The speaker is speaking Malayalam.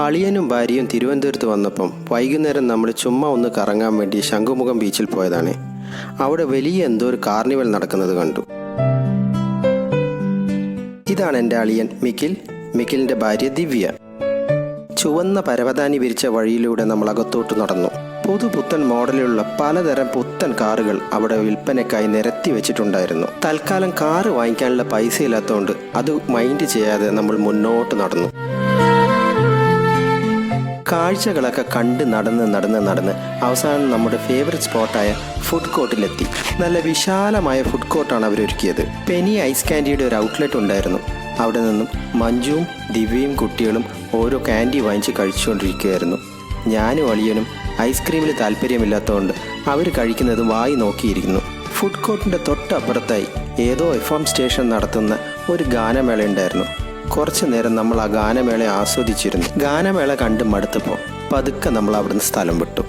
അളിയനും ഭാര്യയും തിരുവനന്തപുരത്ത് വന്നപ്പം വൈകുന്നേരം നമ്മൾ ചുമ്മാ ഒന്ന് കറങ്ങാൻ വേണ്ടി ശംഖുമുഖം ബീച്ചിൽ പോയതാണ്. അവിടെ വലിയ എന്തോ ഒരു കാർണിവൽ നടക്കുന്നത് കണ്ടു. ഇതാണ് എൻ്റെ അളിയൻ മിക്കിലിൻ്റെ ഭാര്യ ദിവ്യ. ചുവന്ന പരവതാനി വിരിച്ച വഴിയിലൂടെ നമ്മൾ അകത്തോട്ട് നടന്നു. പുതുപുത്തൻ മോഡലിലുള്ള പലതരം പുത്തൻ കാറുകൾ അവിടെ വിൽപ്പനയ്ക്കായി നിരത്തി വെച്ചിട്ടുണ്ടായിരുന്നു. തൽക്കാലം കാറ് വാങ്ങിക്കാനുള്ള പൈസ ഇല്ലാത്തതുകൊണ്ട് അത് മൈൻഡ് ചെയ്യാതെ നമ്മൾ മുന്നോട്ട് നടന്നു. കാഴ്ചകളൊക്കെ കണ്ട് നടന്ന് അവസാനം നമ്മുടെ ഫേവററ്റ് സ്പോട്ടായ ഫുഡ് കോർട്ടിലെത്തി. നല്ല വിശാലമായ ഫുഡ് കോർട്ടാണ് അവരൊരുക്കിയത്. പെനി ഐസ് ക്യാൻഡിയുടെ ഒരു ഔട്ട്ലെറ്റ് ഉണ്ടായിരുന്നു. അവിടെ നിന്നും മഞ്ജുവും ദിവ്യയും കുട്ടികളും ഓരോ ക്യാൻഡി വാങ്ങിച്ച് കഴിച്ചുകൊണ്ടിരിക്കുകയായിരുന്നു. ഞാനും അളിയനും ഐസ്ക്രീമിൽ താല്പര്യമില്ലാത്തതുകൊണ്ട് അവർ കഴിക്കുന്നത് വായി നോക്കിയിരിക്കുന്നു. ഫുഡ് കോർട്ടിൻ്റെ തൊട്ടപ്പുറത്തായി ഏതോ FM സ്റ്റേഷൻ നടത്തുന്ന ഒരു ഗാനമേള ഉണ്ടായിരുന്നു. കുറച്ചു നേരം നമ്മൾ ആ ഗാനമേള ആസ്വദിച്ചിരുന്നു. ഗാനമേള കണ്ട് മടുത്തപ്പോൾ പതുക്കെ നമ്മൾ അവിടുന്ന് സ്ഥലം വിട്ടു.